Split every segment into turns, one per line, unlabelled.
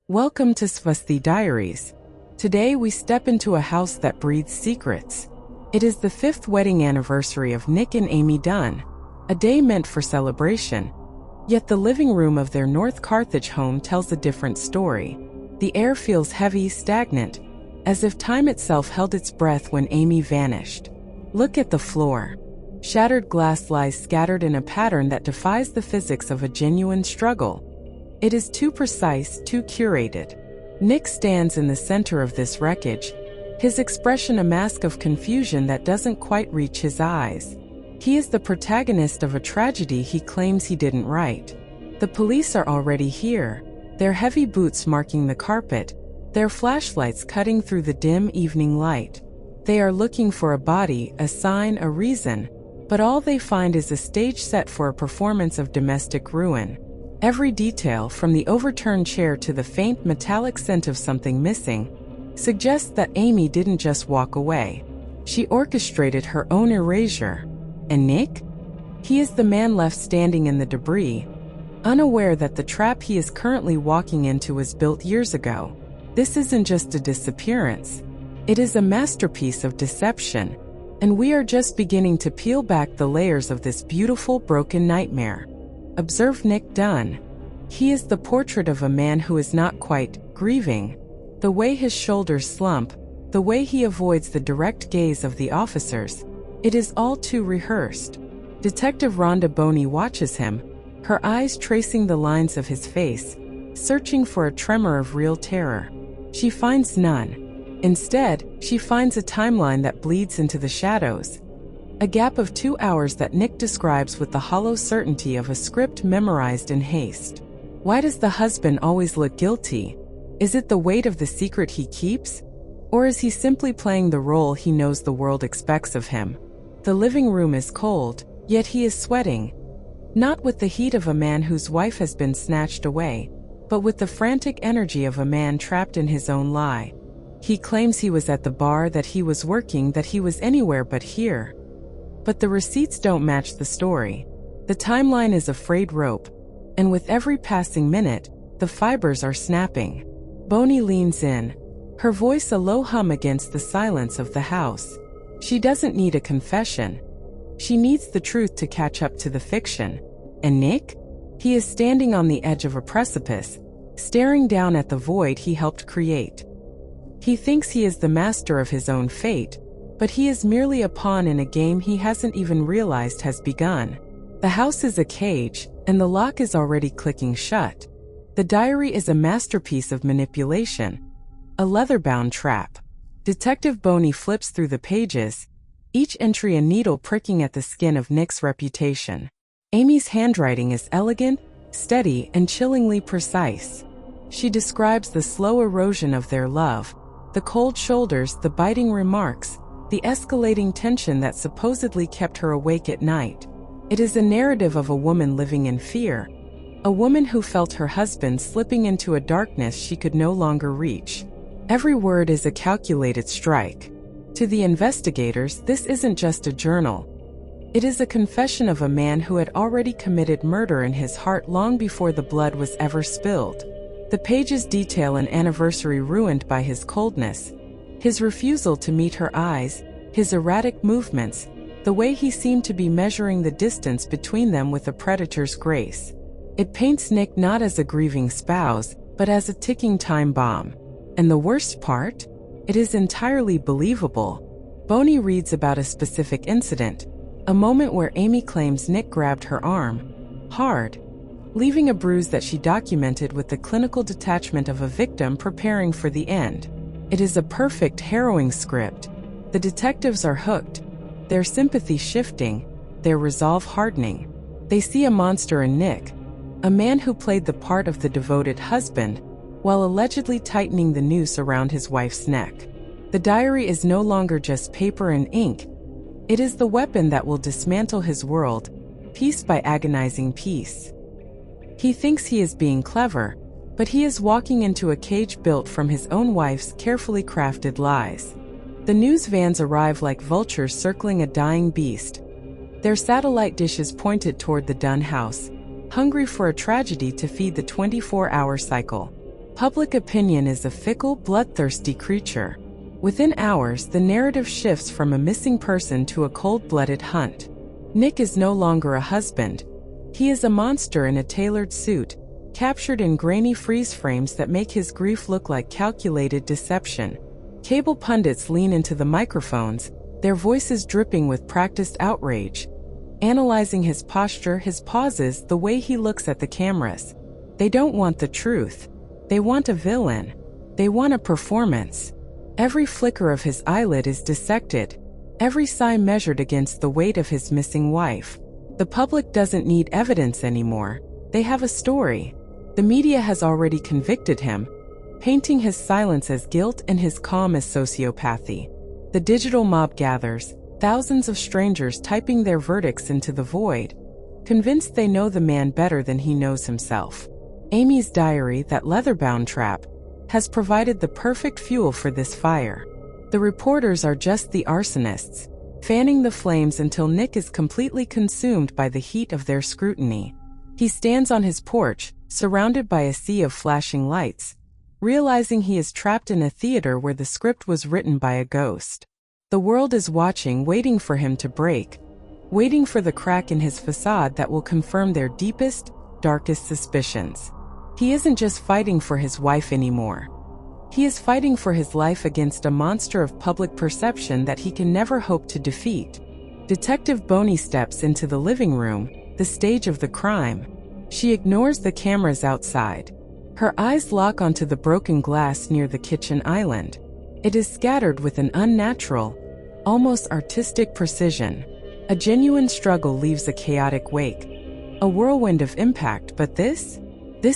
Welcome to Swasti Diaries. Today we step into a house that breathes secrets. It is the 5th wedding anniversary of Nick and Amy Dunne, a day meant for celebration. Yet the living room of their North Carthage home tells a different story. The air feels heavy, stagnant, as if time itself held its breath when Amy vanished. Look at the floor. Shattered glass lies scattered in a pattern that defies the physics of a genuine struggle. It is too precise, too curated. Nick stands in the center of this wreckage, his expression a mask of confusion that doesn't quite reach his eyes. He is the protagonist of a tragedy he claims he didn't write. The police are already here, their heavy boots marking the carpet, their flashlights cutting through the dim evening light. They are looking for a body, a sign, a reason, but all they find is a stage set for a performance of domestic ruin. Every detail, from the overturned chair to the faint metallic scent of something missing, suggests that Amy didn't just walk away. She orchestrated her own erasure. And Nick? He is the man left standing in the debris, unaware that the trap he is currently walking into was built years ago. This isn't just a disappearance. It is a masterpiece of deception, and we are just beginning to peel back the layers of this beautiful, broken nightmare. Observe Nick Dunne. He is the portrait of a man who is not quite grieving. The way his shoulders slump, the way he avoids the direct gaze of the officers, it is all too rehearsed. Detective Rhonda Boney watches him, her eyes tracing the lines of his face, searching for a tremor of real terror. She finds none. Instead, she finds a timeline that bleeds into the shadows. A gap of 2 hours that Nick describes with the hollow certainty of a script memorized in haste. Why does the husband always look guilty? Is it the weight of the secret he keeps? Or is he simply playing the role he knows the world expects of him? The living room is cold, yet he is sweating. Not with the heat of a man whose wife has been snatched away, but with the frantic energy of a man trapped in his own lie. He claims he was at the bar, that he was working, that he was anywhere but here. But the receipts don't match the story. The timeline is a frayed rope, and with every passing minute, the fibers are snapping. Boney leans in, her voice a low hum against the silence of the house. She doesn't need a confession. She needs the truth to catch up to the fiction. And Nick? He is standing on the edge of a precipice, staring down at the void he helped create. He thinks he is the master of his own fate, but he is merely a pawn in a game he hasn't even realized has begun. The house is a cage, and the lock is already clicking shut. The diary is a masterpiece of manipulation, a leather-bound trap. Detective Boney flips through the pages, each entry a needle pricking at the skin of Nick's reputation. Amy's handwriting is elegant, steady, and chillingly precise. She describes the slow erosion of their love, the cold shoulders, the biting remarks, the escalating tension that supposedly kept her awake at night. It is a narrative of a woman living in fear, a woman who felt her husband slipping into a darkness she could no longer reach. Every word is a calculated strike. To the investigators, this isn't just a journal. It is a confession of a man who had already committed murder in his heart long before the blood was ever spilled. The pages detail an anniversary ruined by his coldness, his refusal to meet her eyes, his erratic movements, the way he seemed to be measuring the distance between them with a predator's grace. It paints Nick not as a grieving spouse, but as a ticking time bomb. And the worst part? It is entirely believable. Boney reads about a specific incident, a moment where Amy claims Nick grabbed her arm, hard, leaving a bruise that she documented with the clinical detachment of a victim preparing for the end. It is a perfect, harrowing script. The detectives are hooked, their sympathy shifting, their resolve hardening. They see a monster in Nick, a man who played the part of the devoted husband, while allegedly tightening the noose around his wife's neck. The diary is no longer just paper and ink. It is the weapon that will dismantle his world, piece by agonizing piece. He thinks he is being clever, but he is walking into a cage built from his own wife's carefully crafted lies. The news vans arrive like vultures circling a dying beast, their satellite dishes pointed toward the Dunne house, hungry for a tragedy to feed the 24-hour cycle. Public opinion is a fickle, bloodthirsty creature. Within hours, the narrative shifts from a missing person to a cold-blooded hunt. Nick is no longer a husband. He is a monster in a tailored suit, captured in grainy freeze frames that make his grief look like calculated deception. Cable pundits lean into the microphones, their voices dripping with practiced outrage, analyzing his posture, his pauses, the way he looks at the cameras. They don't want the truth. They want a villain. They want a performance. Every flicker of his eyelid is dissected, every sigh measured against the weight of his missing wife. The public doesn't need evidence anymore. They have a story. The media has already convicted him, painting his silence as guilt and his calm as sociopathy. The digital mob gathers, thousands of strangers typing their verdicts into the void, convinced they know the man better than he knows himself. Amy's diary, that leather-bound trap, has provided the perfect fuel for this fire. The reporters are just the arsonists, fanning the flames until Nick is completely consumed by the heat of their scrutiny. He stands on his porch, surrounded by a sea of flashing lights, realizing he is trapped in a theater where the script was written by a ghost. The world is watching, waiting for him to break, waiting for the crack in his facade that will confirm their deepest, darkest suspicions. He isn't just fighting for his wife anymore. He is fighting for his life against a monster of public perception that he can never hope to defeat. Detective Boney steps into the living room, the stage of the crime. She ignores the cameras outside. Her eyes lock onto the broken glass near the kitchen island. It is scattered with an unnatural, almost artistic precision. A genuine struggle leaves a chaotic wake, a whirlwind of impact, but this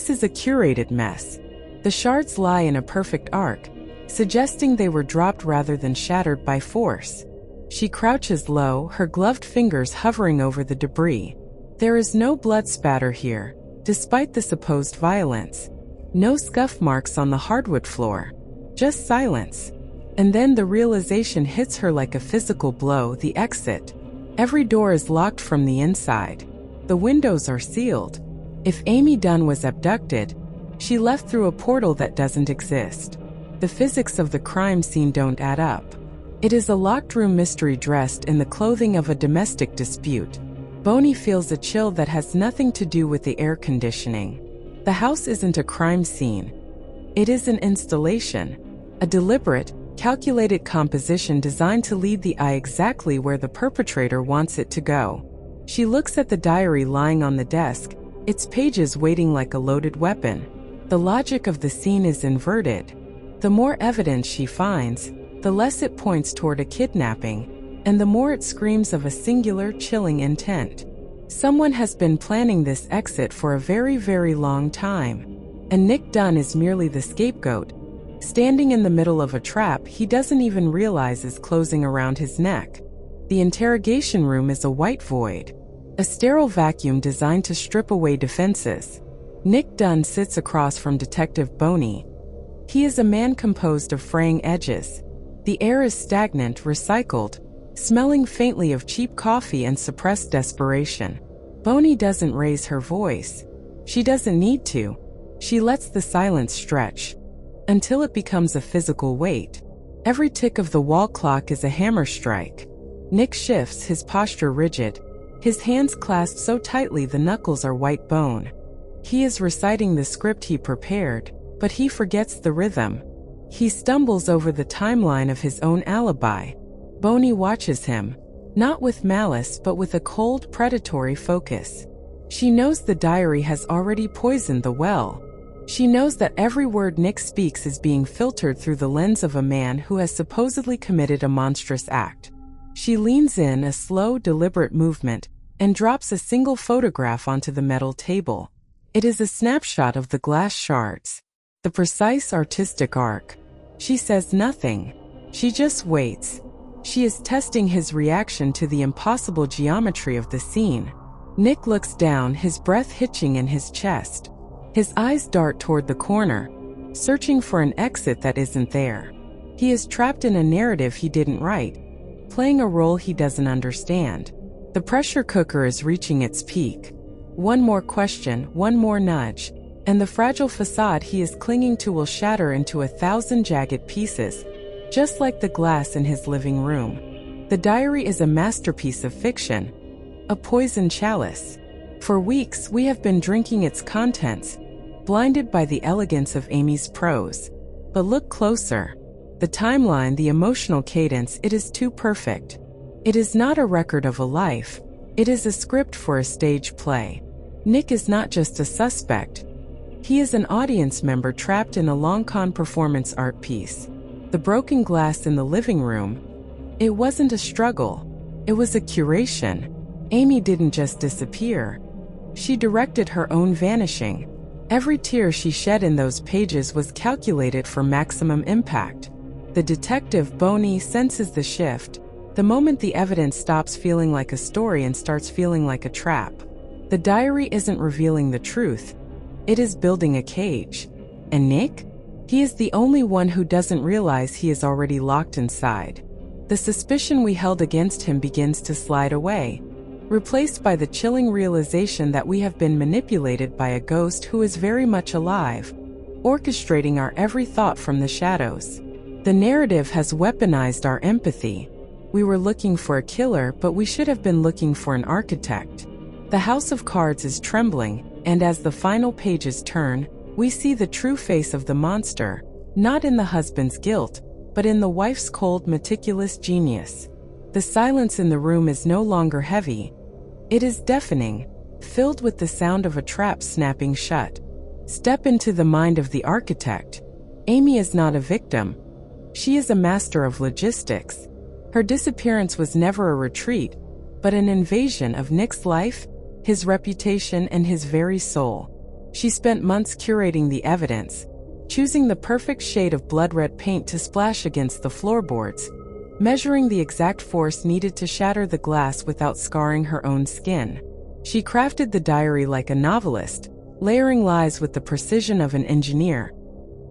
is a curated mess. The shards lie in a perfect arc, suggesting they were dropped rather than shattered by force. She crouches low, her gloved fingers hovering over the debris. There is no blood spatter here, despite the supposed violence. No scuff marks on the hardwood floor. Just silence. And then the realization hits her like a physical blow: the exit. Every door is locked from the inside. The windows are sealed. If Amy Dunne was abducted, she left through a portal that doesn't exist. The physics of the crime scene don't add up. It is a locked room mystery dressed in the clothing of a domestic dispute. Boney feels a chill that has nothing to do with the air conditioning. The house isn't a crime scene. It is an installation, a deliberate, calculated composition designed to lead the eye exactly where the perpetrator wants it to go. She looks at the diary lying on the desk, its pages waiting like a loaded weapon. The logic of the scene is inverted. The more evidence she finds, the less it points toward a kidnapping, and the more it screams of a singular, chilling intent. Someone has been planning this exit for a very, very long time, and Nick Dunne is merely the scapegoat, standing in the middle of a trap he doesn't even realize is closing around his neck. The interrogation room is a white void, a sterile vacuum designed to strip away defenses. Nick Dunne sits across from Detective Boney. He is a man composed of fraying edges. The air is stagnant, recycled, smelling faintly of cheap coffee and suppressed desperation. Boney doesn't raise her voice. She doesn't need to. She lets the silence stretch until it becomes a physical weight. Every tick of the wall clock is a hammer strike. Nick shifts, his posture rigid, his hands clasped so tightly the knuckles are white bone. He is reciting the script he prepared, but he forgets the rhythm. He stumbles over the timeline of his own alibi. Boney watches him, not with malice but with a cold, predatory focus. She knows the diary has already poisoned the well. She knows that every word Nick speaks is being filtered through the lens of a man who has supposedly committed a monstrous act. She leans in, a slow, deliberate movement, and drops a single photograph onto the metal table. It is a snapshot of the glass shards, the precise artistic arc. She says nothing. She just waits. She is testing his reaction to the impossible geometry of the scene. Nick looks down, his breath hitching in his chest. His eyes dart toward the corner, searching for an exit that isn't there. He is trapped in a narrative he didn't write, playing a role he doesn't understand. The pressure cooker is reaching its peak. One more question, one more nudge, and the fragile facade he is clinging to will shatter into 1,000 jagged pieces, just like the glass in his living room. The diary is a masterpiece of fiction, a poison chalice. For weeks, we have been drinking its contents, blinded by the elegance of Amy's prose. But look closer. The timeline, the emotional cadence, it is too perfect. It is not a record of a life. It is a script for a stage play. Nick is not just a suspect. He is an audience member trapped in a long-con performance art piece. The broken glass in the living room, it wasn't a struggle. It was a curation. Amy didn't just disappear. She directed her own vanishing. Every tear she shed in those pages was calculated for maximum impact. The detective, Boney, senses the shift. The moment the evidence stops feeling like a story and starts feeling like a trap. The diary isn't revealing the truth. It is building a cage. And Nick? He is the only one who doesn't realize he is already locked inside. The suspicion we held against him begins to slide away, replaced by the chilling realization that we have been manipulated by a ghost who is very much alive, orchestrating our every thought from the shadows. The narrative has weaponized our empathy. We were looking for a killer, but we should have been looking for an architect. The house of cards is trembling, and as the final pages turn, we see the true face of the monster, not in the husband's guilt, but in the wife's cold, meticulous genius. The silence in the room is no longer heavy. It is deafening, filled with the sound of a trap snapping shut. Step into the mind of the architect. Amy is not a victim. She is a master of logistics. Her disappearance was never a retreat, but an invasion of Nick's life, his reputation, and his very soul. She spent months curating the evidence, choosing the perfect shade of blood-red paint to splash against the floorboards, measuring the exact force needed to shatter the glass without scarring her own skin. She crafted the diary like a novelist, layering lies with the precision of an engineer.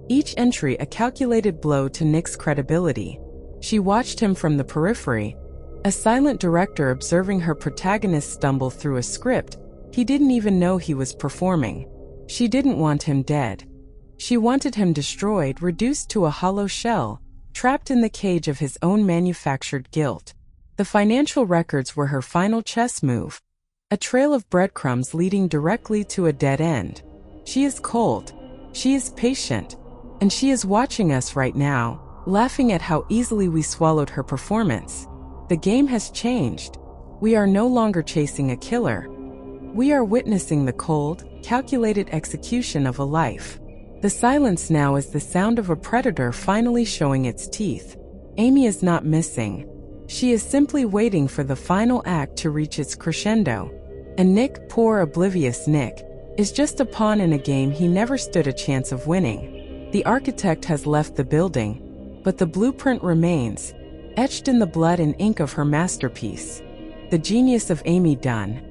Each entry a calculated blow to Nick's credibility. She watched him from the periphery, a silent director observing her protagonist stumble through a script he didn't even know he was performing. She didn't want him dead. She wanted him destroyed, reduced to a hollow shell, trapped in the cage of his own manufactured guilt. The financial records were her final chess move, a trail of breadcrumbs leading directly to a dead end. She is cold, she is patient, and she is watching us right now, laughing at how easily we swallowed her performance. The game has changed. We are no longer chasing a killer. We are witnessing the cold, calculated execution of a life. The silence now is the sound of a predator finally showing its teeth. Amy is not missing. She is simply waiting for the final act to reach its crescendo. And Nick, poor oblivious Nick, is just a pawn in a game he never stood a chance of winning. The architect has left the building, but the blueprint remains, etched in the blood and ink of her masterpiece. The genius of Amy Dunne.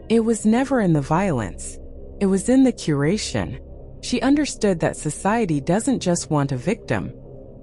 It was never in the violence. It was in the curation. She understood that society doesn't just want a victim.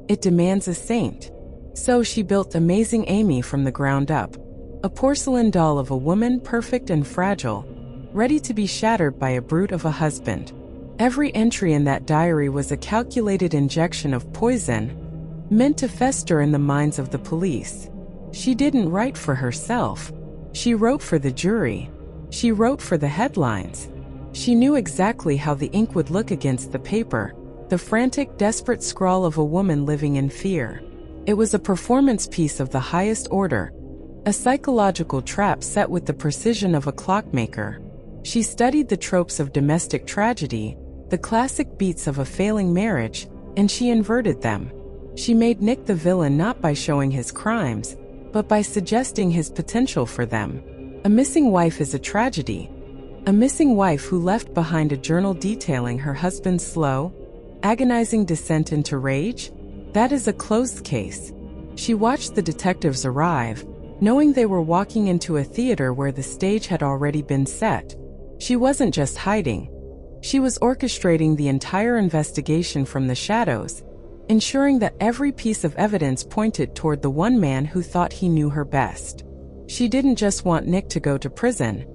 It demands a saint. So she built Amazing Amy from the ground up. A porcelain doll of a woman perfect and fragile, ready to be shattered by a brute of a husband. Every entry in that diary was a calculated injection of poison, meant to fester in the minds of the police. She didn't write for herself. She wrote for the jury. She wrote for the headlines. She knew exactly how the ink would look against the paper, the frantic, desperate scrawl of a woman living in fear. It was a performance piece of the highest order, a psychological trap set with the precision of a clockmaker. She studied the tropes of domestic tragedy, the classic beats of a failing marriage, and she inverted them. She made Nick the villain not by showing his crimes, but by suggesting his potential for them. A missing wife is a tragedy. A missing wife who left behind a journal detailing her husband's slow, agonizing descent into rage? That is a closed case. She watched the detectives arrive, knowing they were walking into a theater where the stage had already been set. She wasn't just hiding. She was orchestrating the entire investigation from the shadows, ensuring that every piece of evidence pointed toward the one man who thought he knew her best. She didn't just want Nick to go to prison.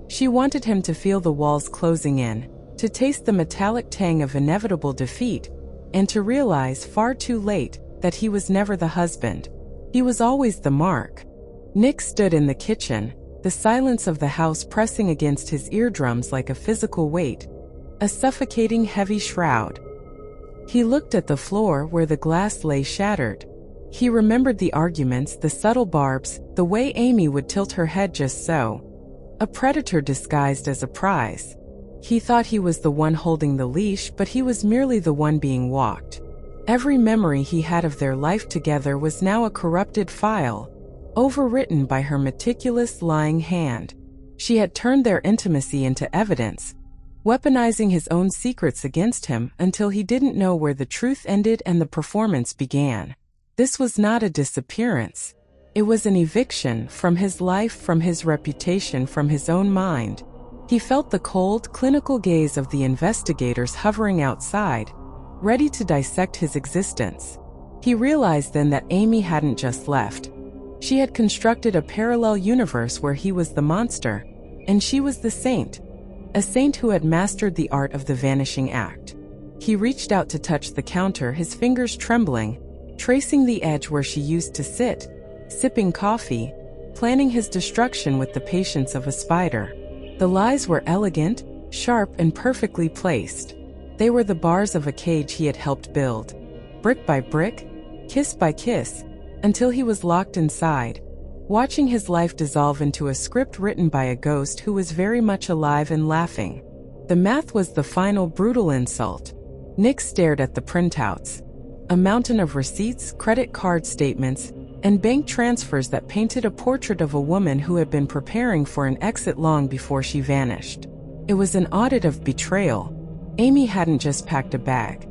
She wanted him to feel the walls closing in, to taste the metallic tang of inevitable defeat, and to realize far too late that he was never the husband. He was always the mark. Nick stood in the kitchen, the silence of the house pressing against his eardrums like a physical weight, a suffocating heavy shroud. He looked at the floor where the glass lay shattered. He remembered the arguments, the subtle barbs, the way Amy would tilt her head just so. A predator disguised as a prize. He thought he was the one holding the leash, but he was merely the one being walked. Every memory he had of their life together was now a corrupted file, overwritten by her meticulous lying hand. She had turned their intimacy into evidence, weaponizing his own secrets against him until he didn't know where the truth ended and the performance began. This was not a disappearance. It was an eviction from his life, from his reputation, from his own mind. He felt the cold, clinical gaze of the investigators hovering outside, ready to dissect his existence. He realized then that Amy hadn't just left. She had constructed a parallel universe where he was the monster, and she was the saint, a saint who had mastered the art of the vanishing act. He reached out to touch the counter, his fingers trembling, tracing the edge where she used to sit, sipping coffee, planning his destruction with the patience of a spider. The lies were elegant, sharp, and perfectly placed. They were the bars of a cage he had helped build, brick by brick, kiss by kiss, until he was locked inside, watching his life dissolve into a script written by a ghost who was very much alive and laughing. The math was the final brutal insult. Nick stared at the printouts, a mountain of receipts, credit card statements, and bank transfers that painted a portrait of a woman who had been preparing for an exit long before she vanished. It was an audit of betrayal. Amy hadn't just packed a bag.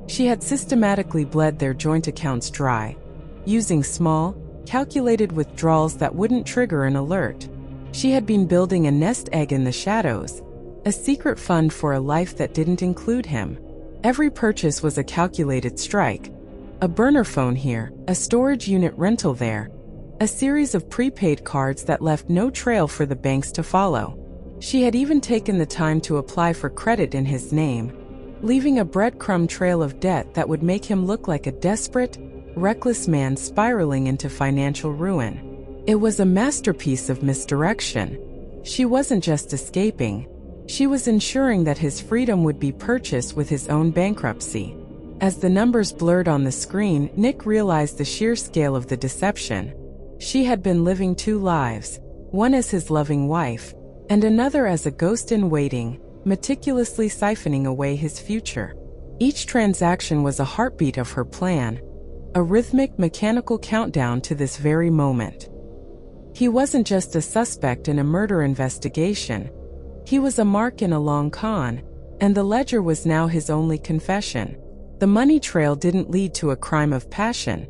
She had systematically bled their joint accounts dry, using small, calculated withdrawals that wouldn't trigger an alert. She had been building a nest egg in the shadows, a secret fund for a life that didn't include him. Every purchase was a calculated strike. A burner phone here, a storage unit rental there, a series of prepaid cards that left no trail for the banks to follow. She had even taken the time to apply for credit in his name, leaving a breadcrumb trail of debt that would make him look like a desperate, reckless man spiraling into financial ruin. It was a masterpiece of misdirection. She wasn't just escaping. She was ensuring that his freedom would be purchased with his own bankruptcy. As the numbers blurred on the screen, Nick realized the sheer scale of the deception. She had been living two lives, one as his loving wife, and another as a ghost in waiting, meticulously siphoning away his future. Each transaction was a heartbeat of her plan, a rhythmic, mechanical countdown to this very moment. He wasn't just a suspect in a murder investigation. He was a mark in a long con, and the ledger was now his only confession. The money trail didn't lead to a crime of passion.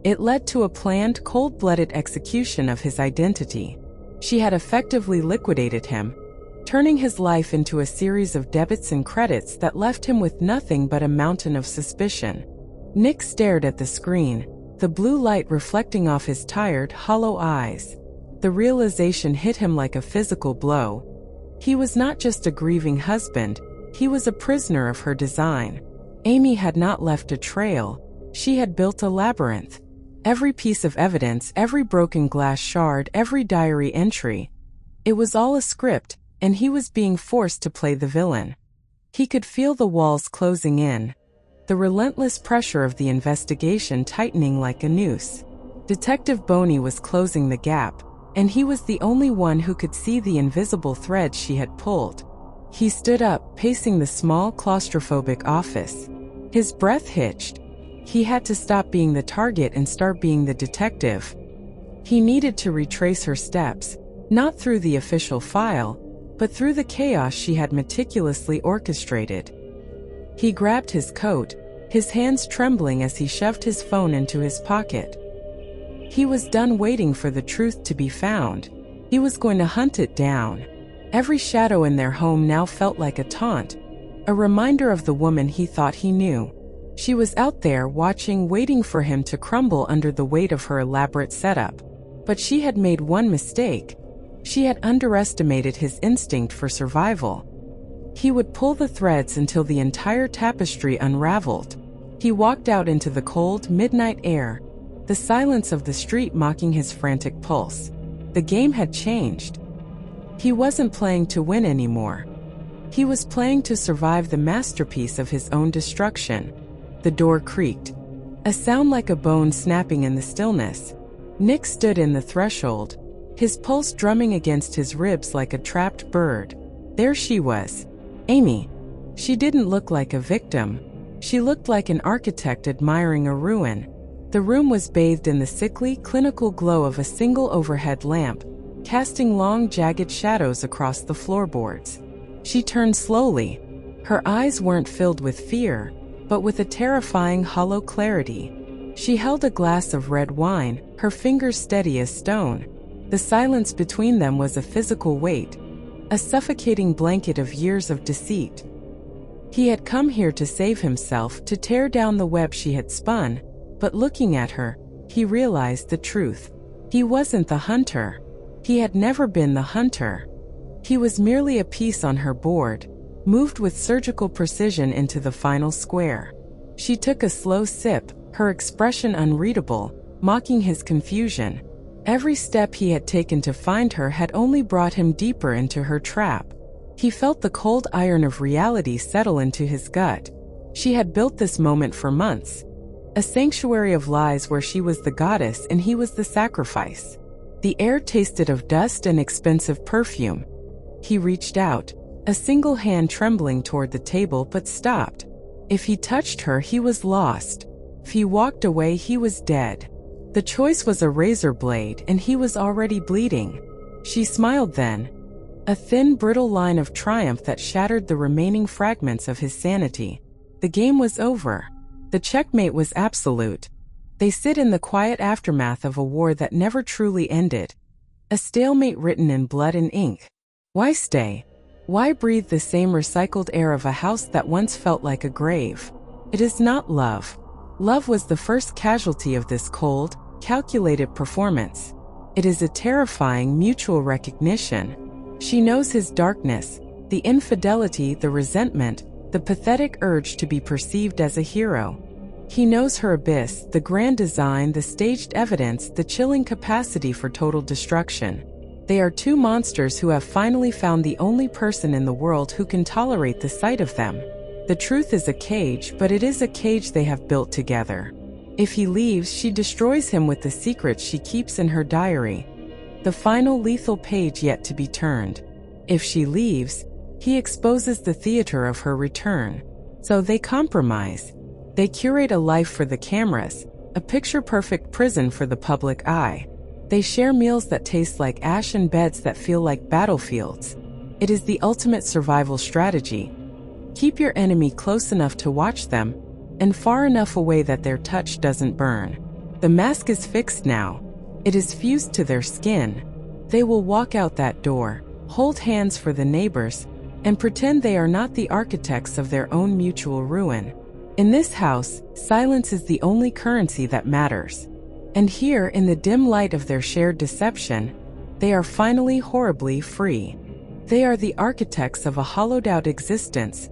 It led to a planned, cold-blooded execution of his identity. She had effectively liquidated him, turning his life into a series of debits and credits that left him with nothing but a mountain of suspicion. Nick stared at the screen, the blue light reflecting off his tired, hollow eyes. The realization hit him like a physical blow. He was not just a grieving husband, he was a prisoner of her design. Amy had not left a trail, she had built a labyrinth. Every piece of evidence, every broken glass shard, every diary entry. It was all a script, and he was being forced to play the villain. He could feel the walls closing in, the relentless pressure of the investigation tightening like a noose. Detective Boney was closing the gap, and he was the only one who could see the invisible thread she had pulled. He stood up, pacing the small, claustrophobic office. His breath hitched. He had to stop being the target and start being the detective. He needed to retrace her steps, not through the official file, but through the chaos she had meticulously orchestrated. He grabbed his coat, his hands trembling as he shoved his phone into his pocket. He was done waiting for the truth to be found. He was going to hunt it down. Every shadow in their home now felt like a taunt, a reminder of the woman he thought he knew. She was out there watching, waiting for him to crumble under the weight of her elaborate setup. But she had made one mistake. She had underestimated his instinct for survival. He would pull the threads until the entire tapestry unraveled. He walked out into the cold, midnight air, the silence of the street mocking his frantic pulse. The game had changed. He wasn't playing to win anymore. He was playing to survive the masterpiece of his own destruction. The door creaked, a sound like a bone snapping in the stillness. Nick stood in the threshold, his pulse drumming against his ribs like a trapped bird. There she was, Amy. She didn't look like a victim. She looked like an architect admiring a ruin. The room was bathed in the sickly, clinical glow of a single overhead lamp, casting long, jagged shadows across the floorboards. She turned slowly. Her eyes weren't filled with fear, but with a terrifying, hollow clarity. She held a glass of red wine, her fingers steady as stone. The silence between them was a physical weight, a suffocating blanket of years of deceit. He had come here to save himself, to tear down the web she had spun, but looking at her, he realized the truth. He wasn't the hunter. He had never been the hunter. He was merely a piece on her board, moved with surgical precision into the final square. She took a slow sip, her expression unreadable, mocking his confusion. Every step he had taken to find her had only brought him deeper into her trap. He felt the cold iron of reality settle into his gut. She had built this moment for months, a sanctuary of lies where she was the goddess and he was the sacrifice. The air tasted of dust and expensive perfume. He reached out, a single hand trembling toward the table, but stopped. If he touched her, he was lost. If he walked away, he was dead. The choice was a razor blade, and he was already bleeding. She smiled then, a thin, brittle line of triumph that shattered the remaining fragments of his sanity. The game was over. The checkmate was absolute. They sit in the quiet aftermath of a war that never truly ended. A stalemate written in blood and ink. Why stay? Why breathe the same recycled air of a house that once felt like a grave? It is not love. Love was the first casualty of this cold, calculated performance. It is a terrifying mutual recognition. She knows his darkness, the infidelity, the resentment, the pathetic urge to be perceived as a hero. He knows her abyss, the grand design, the staged evidence, the chilling capacity for total destruction. They are two monsters who have finally found the only person in the world who can tolerate the sight of them. The truth is a cage, but it is a cage they have built together. If he leaves, she destroys him with the secrets she keeps in her diary, the final lethal page yet to be turned. If she leaves, he exposes the theater of her return. So they compromise. They curate a life for the cameras, a picture-perfect prison for the public eye. They share meals that taste like ash and beds that feel like battlefields. It is the ultimate survival strategy. Keep your enemy close enough to watch them, and far enough away that their touch doesn't burn. The mask is fixed now. It is fused to their skin. They will walk out that door, hold hands for the neighbors, and pretend they are not the architects of their own mutual ruin. In this house, silence is the only currency that matters. And here, in the dim light of their shared deception, they are finally horribly free. They are the architects of a hollowed-out existence,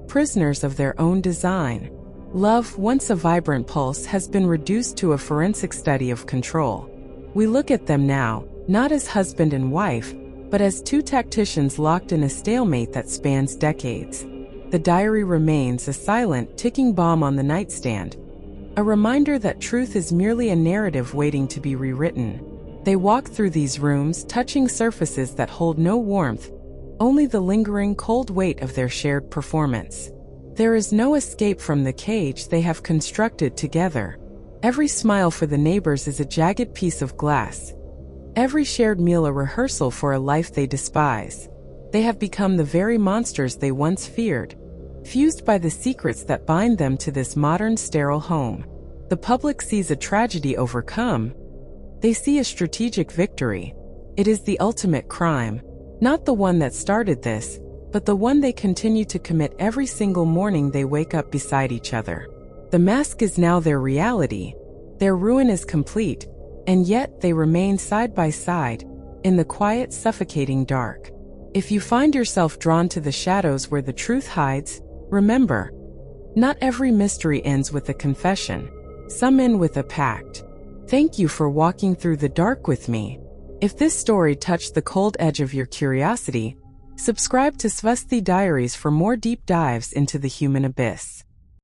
prisoners of their own design. Love, once a vibrant pulse, has been reduced to a forensic study of control. We look at them now, not as husband and wife, but as two tacticians locked in a stalemate that spans decades. The diary remains a silent, ticking bomb on the nightstand, a reminder that truth is merely a narrative waiting to be rewritten. They walk through these rooms, touching surfaces that hold no warmth, only the lingering cold weight of their shared performance. There is no escape from the cage they have constructed together. Every smile for the neighbors is a jagged piece of glass. Every shared meal a rehearsal for a life they despise. They have become the very monsters they once feared, fused by the secrets that bind them to this modern sterile home. The public sees a tragedy overcome. They see a strategic victory. It is the ultimate crime, not the one that started this, but the one they continue to commit every single morning they wake up beside each other. The mask is now their reality. Their ruin is complete, and yet they remain side by side, in the quiet, suffocating dark. If you find yourself drawn to the shadows where the truth hides, remember, not every mystery ends with a confession. Some end with a pact. Thank you for walking through the dark with me. If this story touched the cold edge of your curiosity, subscribe to Swasti Diaries for more deep dives into the human abyss.